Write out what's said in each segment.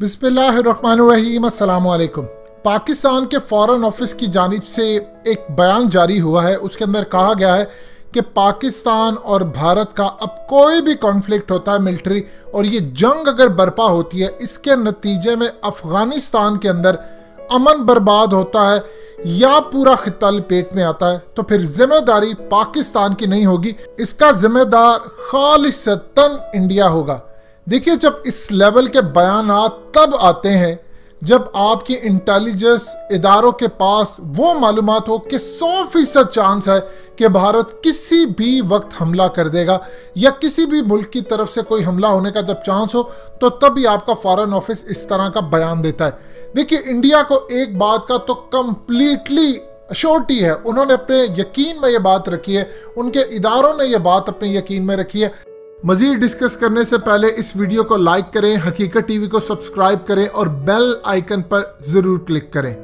बिस्मिल्लाहिर्रहमानिर्रहीम, अस्सलाम वालेकुम। पाकिस्तान के फॉरेन ऑफिस की जानिब से एक बयान जारी हुआ है। उसके अंदर कहा गया है कि पाकिस्तान और भारत का अब कोई भी कॉन्फ्लिक्ट होता है मिलिट्री, और ये जंग अगर बर्पा होती है, इसके नतीजे में अफगानिस्तान के अंदर अमन बर्बाद होता है या पूरा खित्ता लपेट में आता है, तो फिर जिम्मेदारी पाकिस्तान की नहीं होगी, इसका जिम्मेदार खालिसतन इंडिया होगा। देखिए, जब इस लेवल के बयानात तब आते हैं जब आपकी इंटेलिजेंस इदारों के पास वो मालूमात हो कि 100% चांस है कि भारत किसी भी वक्त हमला कर देगा, या किसी भी मुल्क की तरफ से कोई हमला होने का जब चांस हो, तो तभी आपका फॉरेन ऑफिस इस तरह का बयान देता है। देखिए, इंडिया को एक बात का तो कंप्लीटली अश्योरिटी है, उन्होंने अपने यकीन में ये बात रखी है, उनके इदारों ने ये बात अपने यकीन में रखी है। मजीद डिस्कस करने से पहले इस वीडियो को लाइक करें, हकीकत टीवी को सब्सक्राइब करें और बेल आइकन पर जरूर क्लिक करें।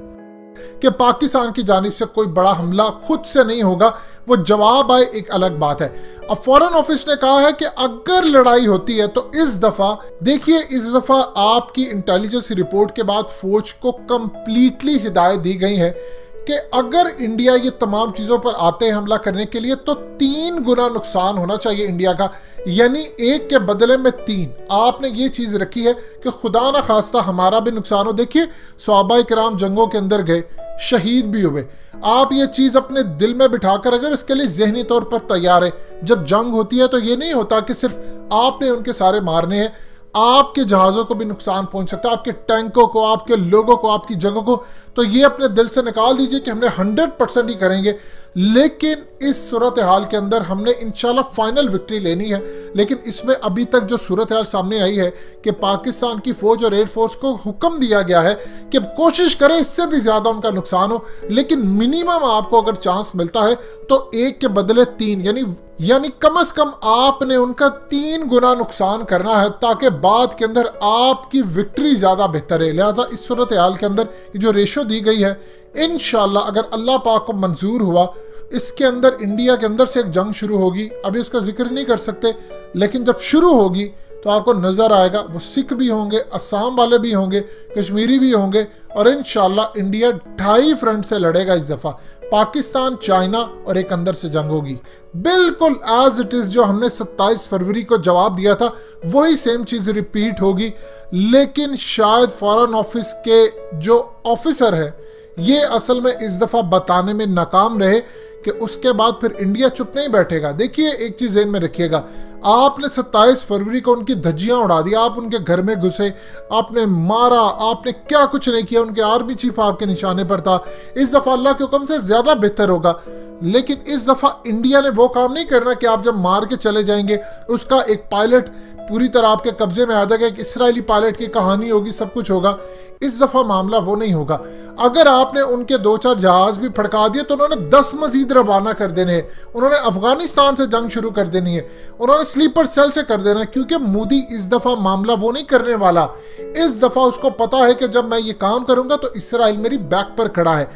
कि पाकिस्तान की जानिब से कोई बड़ा हमला खुद से नहीं होगा, वो जवाब आए एक अलग बात है। अब फॉरेन ऑफिस ने कहा है कि अगर लड़ाई होती है तो इस दफा देखिए, इस दफा आपकी इंटेलिजेंस रिपोर्ट के बाद फौज को कंप्लीटली हिदायत दी गई है कि अगर इंडिया ये तमाम चीज़ों पर आते हैं हमला करने के लिए, तो 3 गुना नुकसान होना चाहिए इंडिया का, यानी 1 के बदले में 3। आपने ये चीज़ रखी है कि खुदा ना खास्ता हमारा भी नुकसान हो। देखिए, सहाबा किराम जंगों के अंदर गए, शहीद भी हुए। आप ये चीज़ अपने दिल में बिठाकर अगर इसके लिए जहनी तौर पर तैयार है, जब जंग होती है तो ये नहीं होता कि सिर्फ आपने उनके सारे मारने हैं, आपके जहाज़ों को भी नुकसान पहुंच सकता है, आपके टैंकों को, आपके लोगों को, आपकी जगहों को। तो ये अपने दिल से निकाल दीजिए कि हमने 100% ही करेंगे, लेकिन इस सूरत हाल के अंदर हमने इंशाल्लाह फाइनल विक्ट्री लेनी है। लेकिन इसमें अभी तक जो सूरत हाल सामने आई है कि पाकिस्तान की फौज और एयरफोर्स को हुक्म दिया गया है कि कोशिश करें इससे भी ज़्यादा उनका नुकसान हो, लेकिन मिनिमम आपको अगर चांस मिलता है तो 1 के बदले 3, यानी कम से कम आपने उनका 3 गुना नुकसान करना है, ताकि बाद के अंदर आपकी विक्ट्री ज़्यादा बेहतर है। लिहाजा इस सूरत हाल के अंदर जो रेशो दी गई है, इंशाल्लाह अगर अल्लाह पाक को मंजूर हुआ, इसके अंदर इंडिया के अंदर से एक जंग शुरू होगी। अभी उसका जिक्र नहीं कर सकते, लेकिन जब शुरू होगी तो आपको नज़र आएगा, वो सिख भी होंगे, असम वाले भी होंगे, कश्मीरी भी होंगे, और इंशाल्लाह इंडिया 2.5 फ्रंट से लड़ेगा इस दफ़ा। पाकिस्तान, चाइना और एक अंदर से जंग होगी, बिल्कुल एज इट इज़। जो हमने 27 फरवरी को जवाब दिया था, वही सेम चीज़ रिपीट होगी। लेकिन शायद फॉरेन ऑफिस के जो ऑफिसर है, ये असल में इस दफ़ा बताने में नाकाम रहे कि उसके बाद फिर इंडिया चुप नहीं बैठेगा। देखिए, एक चीज़ ज़हन में रखिएगा, आपने 27 फरवरी को उनकी धज्जियां उड़ा दी, आप उनके घर में घुसे, आपने मारा, आपने क्या कुछ नहीं किया, उनके आर्मी चीफ आपके निशाने पर था। इस दफ़ा अल्लाह के हुक्म से ज़्यादा बेहतर होगा, लेकिन इस दफ़ा इंडिया ने वो काम नहीं करना कि आप जब मार के चले जाएंगे, उसका एक पायलट पूरी तरह आपके कब्जे में आ जाएगा, एक इसराइली पायलट की कहानी होगी, सब कुछ होगा। इस दफ़ा मामला वो नहीं होगा। अगर आपने उनके 2-4 जहाज भी फड़का दिए तो उन्होंने 10 मजीद रवाना कर देने हैं, उन्होंने अफगानिस्तान से जंग शुरू कर देनी है, उन्होंने स्लीपर सेल से कर देना है, क्योंकि मोदी इस दफ़ा मामला वो नहीं करने वाला। इस दफ़ा उसको पता है कि जब मैं ये काम करूंगा तो इसराइल मेरी बैक पर खड़ा है,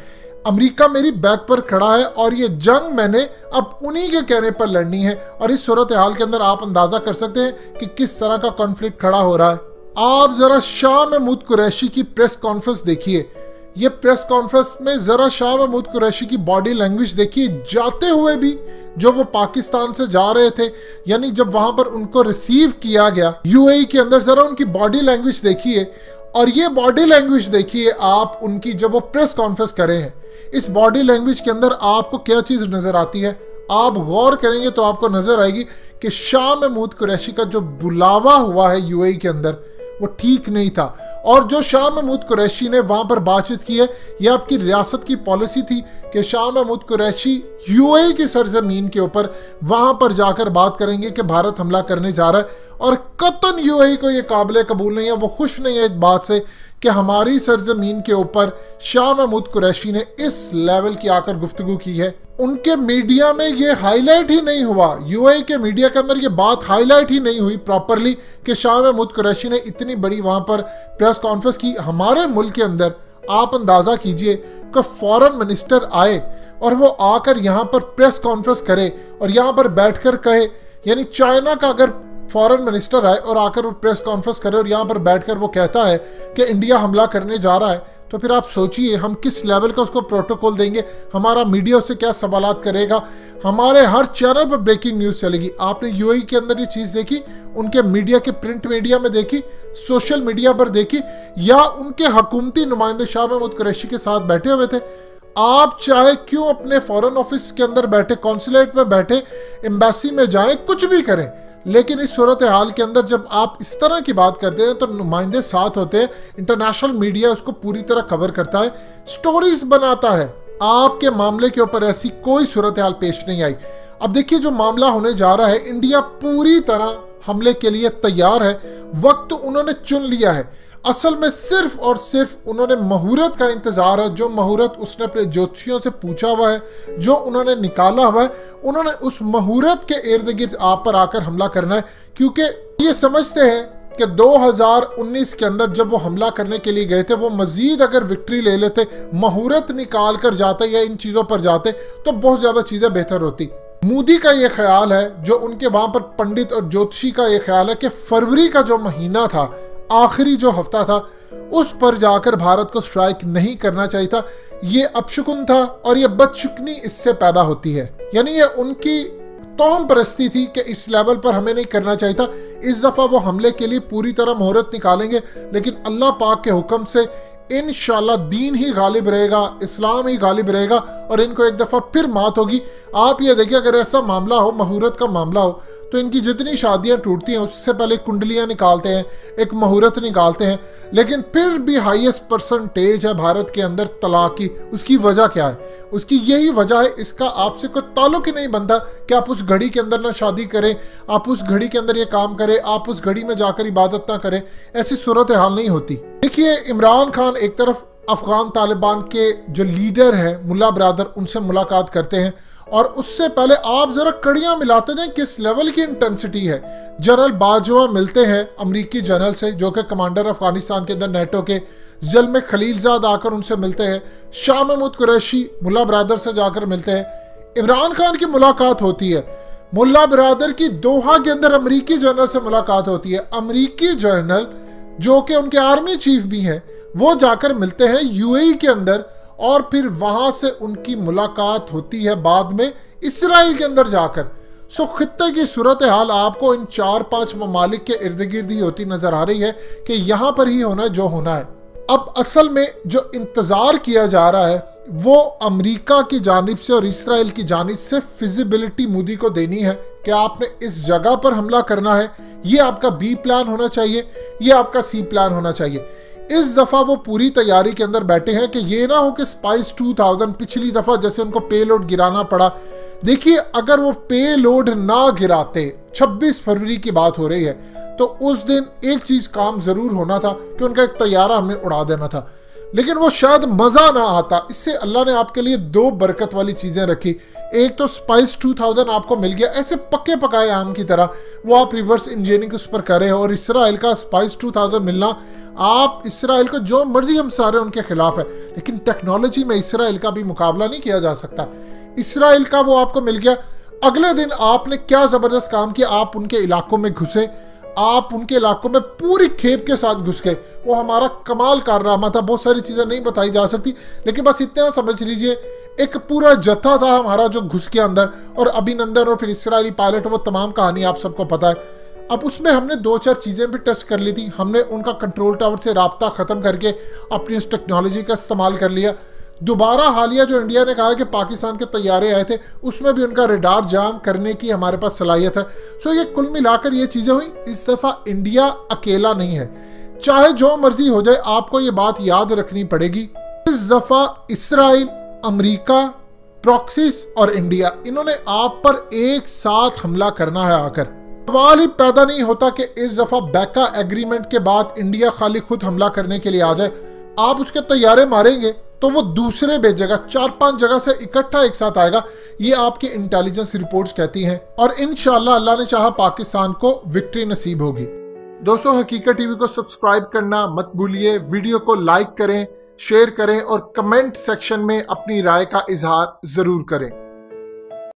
अमेरिका मेरी बैक पर खड़ा है, और ये जंग मैंने अब उन्हीं के कहने पर लड़नी है। और इस सूरत हाल के अंदर आप अंदाजा कर सकते हैं कि किस तरह का कॉन्फ्लिक्ट खड़ा हो रहा है। आप जरा शाह महमूद कुरैशी की प्रेस कॉन्फ्रेंस देखिए, ये प्रेस कॉन्फ्रेंस में जरा शाह महमूद कुरैशी की बॉडी लैंग्वेज देखिए, जाते हुए भी जो वो पाकिस्तान से जा रहे थे, यानी जब वहां पर उनको रिसीव किया गया यूएई के अंदर, जरा उनकी बॉडी लैंग्वेज देखिए, और ये बॉडी लैंग्वेज देखिए आप उनकी जब वो प्रेस कॉन्फ्रेंस करे हैं। इस बॉडी लैंग्वेज के अंदर आपको क्या चीज़ नज़र आती है, आप गौर करेंगे तो आपको नज़र आएगी कि शाह महमूद कुरैशी का जो बुलावा हुआ है यूएई के अंदर, वो ठीक नहीं था। और जो शाह महमूद कुरैशी ने वहाँ पर बातचीत की है, यह आपकी रियासत की पॉलिसी थी कि शाह महमूद कुरैशी यूएई की सरजमीन के ऊपर वहाँ पर जाकर बात करेंगे कि भारत हमला करने जा रहा है, और कतन यूएई को ये काबिल कबूल नहीं है, वो खुश नहीं है इस बात से कि हमारी सरजमीन के ऊपर शाह महमूद कुरैशी ने इस लेवल की आकर गुफ्तगू की है। उनके मीडिया में ये हाईलाइट ही नहीं हुआ, यूएई के मीडिया के अंदर ये बात हाईलाइट ही नहीं हुई प्रॉपरली कि शाह महमूद कुरैशी ने इतनी बड़ी वहाँ पर प्रेस कॉन्फ्रेंस की। हमारे मुल्क के अंदर आप अंदाज़ा कीजिए कि फॉरेन मिनिस्टर आए और वो आकर यहाँ पर प्रेस कॉन्फ्रेंस करे और यहाँ पर बैठकर कहे, यानी चाइना का अगर फॉरेन मिनिस्टर आए और आकर वो प्रेस कॉन्फ्रेंस करे और यहाँ पर बैठकर वो कहता है कि इंडिया हमला करने जा रहा है, तो फिर आप सोचिए हम किस लेवल का उसको प्रोटोकॉल देंगे, हमारा मीडिया उससे क्या सवालात करेगा, हमारे हर चैनल पर ब्रेकिंग न्यूज़ चलेगी। आपने यूएई के अंदर ये चीज़ देखी, उनके मीडिया के प्रिंट मीडिया में देखी, सोशल मीडिया पर देखी, या उनके हुकूमती नुमाइंदे शाह महमूद कुरैशी के साथ बैठे हुए थे। आप चाहे क्यों अपने फॉरेन ऑफिस के अंदर बैठे, कॉन्सुलेट में बैठे, एम्बेसी में जाएं, कुछ भी करें, लेकिन इस सूरत हाल के अंदर जब आप इस तरह की बात करते हैं तो नुमाइंदे साथ होते हैं, इंटरनेशनल मीडिया उसको पूरी तरह कवर करता है, स्टोरीज बनाता है। आपके मामले के ऊपर ऐसी कोई सूरत हाल पेश नहीं आई। अब देखिए जो मामला होने जा रहा है, इंडिया पूरी तरह हमले के लिए तैयार है, वक्त उन्होंने चुन लिया है। असल में सिर्फ और सिर्फ उन्होंने मुहूर्त का इंतजार है, जो मुहूर्त उसने अपने ज्योतिषियों से पूछा हुआ है, जो उन्होंने निकाला हुआ है, उन्होंने उस मुहूर्त के इर्द गिर्द आप पर आकर हमला करना है, क्योंकि ये समझते हैं कि 2019 के अंदर जब वो हमला करने के लिए गए थे, वो मजीद अगर विक्ट्री ले लेते, मुहूर्त निकाल कर जाते या इन चीज़ों पर जाते तो बहुत ज़्यादा चीज़ें बेहतर होती। मोदी का ये ख्याल है, जो उनके वहाँ पर पंडित और ज्योतिषी का ये ख्याल है कि फरवरी का जो महीना था, आखिरी जो हफ्ता था, उस पर जाकर भारत को स्ट्राइक नहीं करना चाहिए था। ये अपशकुन था और ये बदशुकनी इससे पैदा होती है, यानी ये उनकी तौम परस्ती थी कि इस लेवल पर हमें नहीं करना चाहिए था। इस दफ़ा वो हमले के लिए पूरी तरह मुहूर्त निकालेंगे, लेकिन अल्लाह पाक के हुक्म से इंशाल्लाह दीन ही गालिब रहेगा, इस्लाम ही गालिब रहेगा और इनको एक दफ़ा फिर मात होगी। आप ये देखिए, अगर ऐसा मामला हो, मुहूर्त का मामला हो, तो इनकी जितनी शादियां टूटती हैं उससे पहले कुंडलियां निकालते हैं, एक मुहूर्त निकालते हैं, लेकिन फिर भी हाईएस्ट परसेंटेज है भारत के अंदर तलाक की। उसकी वजह क्या है? उसकी यही वजह है, इसका आपसे कोई ताल्लुक ही नहीं बनता कि आप उस घड़ी के अंदर ना शादी करें, आप उस घड़ी के अंदर ये काम करें, आप उस घड़ी में जाकर इबादत ना करें। ऐसी सूरत हाल नहीं होती। देखिए, इमरान खान एक तरफ अफगान तालिबान के जो लीडर हैं मुल्ला ब्रादर, उनसे मुलाकात करते हैं, और उससे पहले आप जरा कड़ियां मिलाते दें किस लेवल की इंटेंसिटी है। जनरल बाजवा मिलते हैं अमरीकी जनरल से, जो कि कमांडर अफगानिस्तान के अंदर नेटो के, ज़ल्म खलीलजाद आकर उनसे मिलते हैं, शाह महमूद कुरैशी मुल्ला ब्रादर से जाकर मिलते हैं, इमरान खान की मुलाकात होती है, मुल्ला ब्रादर की दोहा के अंदर अमरीकी जनरल से मुलाकात होती है। अमरीकी जनरल जो कि उनके आर्मी चीफ भी हैं, वो जाकर मिलते हैं यूएई के अंदर, और फिर वहां से उनकी मुलाकात होती है बाद में इसराइल के अंदर जाकर। सो खित्ते की सूरत हाल आपको इन 4-5 ममालिक के इर्द गिर्द ही होती नजर आ रही है कि यहां पर ही होना है जो होना है। अब असल में जो इंतजार किया जा रहा है वो अमेरिका की जानिब से और इसराइल की जानिब से फिजिबिलिटी मोदी को देनी है कि आपने इस जगह पर हमला करना है। ये आपका बी प्लान होना चाहिए, ये आपका सी प्लान होना चाहिए। इस दफा वो पूरी तैयारी के अंदर बैठे हैं कि ये ना हो कि स्पाइस 2000 पिछली दफा जैसे उनको पे लोड गिराना पड़ा। देखिए, अगर वो पे लोड ना गिराते, 26 फरवरी की बात हो रही है, तो उस दिन एक चीज काम जरूर होना था कि उनका एक तैयारा हमने उड़ा देना था, लेकिन वो शायद मजा ना आता। इससे अल्लाह ने आपके लिए 2 बरकत वाली चीजें रखी। एक तो स्पाइस 2000 आपको मिल गया, ऐसे पक्के पकाए आम की तरह, वो आप रिवर्स इंजीनियरिंग उस पर करें। और इसराइल का स्पाइस 2000 मिलना, आप इसराइल को जो मर्जी हम सारे उनके खिलाफ है, लेकिन टेक्नोलॉजी में इसराइल का भी मुकाबला नहीं किया जा सकता। इसराइल का वो आपको मिल गया। अगले दिन आपने क्या जबरदस्त काम किया, आप उनके इलाकों में घुसे, आप उनके इलाकों में पूरी खेप के साथ घुस गए। वो हमारा कमाल कारनामा था। बहुत सारी चीजें नहीं बताई जा सकती, लेकिन बस इतना समझ लीजिए, एक पूरा जत्था था हमारा जो घुस के अंदर, और अभिनंदन और फिर इसराइली पायलट, वो तमाम कहानी आप सबको पता है। अब उसमें हमने 2-4 चीज़ें भी टेस्ट कर ली थी। हमने उनका कंट्रोल टावर से राब्ता ख़त्म करके अपनी उस टेक्नोलॉजी का इस्तेमाल कर लिया। दोबारा हालिया जो इंडिया ने कहा कि पाकिस्तान के तैयारे आए थे, उसमें भी उनका रडार जाम करने की हमारे पास सलाहियत है। सो ये कुल मिलाकर ये चीज़ें हुई। इस दफ़ा इंडिया अकेला नहीं है, चाहे जो मर्जी हो जाए, आपको ये बात याद रखनी पड़ेगी। इस दफ़ा इसराइल, अमरीका, प्रॉक्सिस और इंडिया, इन्होंने आप पर एक साथ हमला करना है। आकर सवाल ही पैदा नहीं होता कि इस दफा बैका एग्रीमेंट के बाद इंडिया खाली खुद हमला करने के लिए आ जाए। आप उसके तैयारे मारेंगे तो वो दूसरे भेजेगा, 4-5 जगह से इकट्ठा एक साथ आएगा। ये आपकी इंटेलिजेंस रिपोर्ट्स कहती हैं, और इंशाल्लाह अल्लाह ने चाहा पाकिस्तान को विक्ट्री नसीब होगी। दोस्तों, हकीकत टीवी को सब्सक्राइब करना मत भूलिए, वीडियो को लाइक करें, शेयर करें और कमेंट सेक्शन में अपनी राय का इजहार जरूर करें।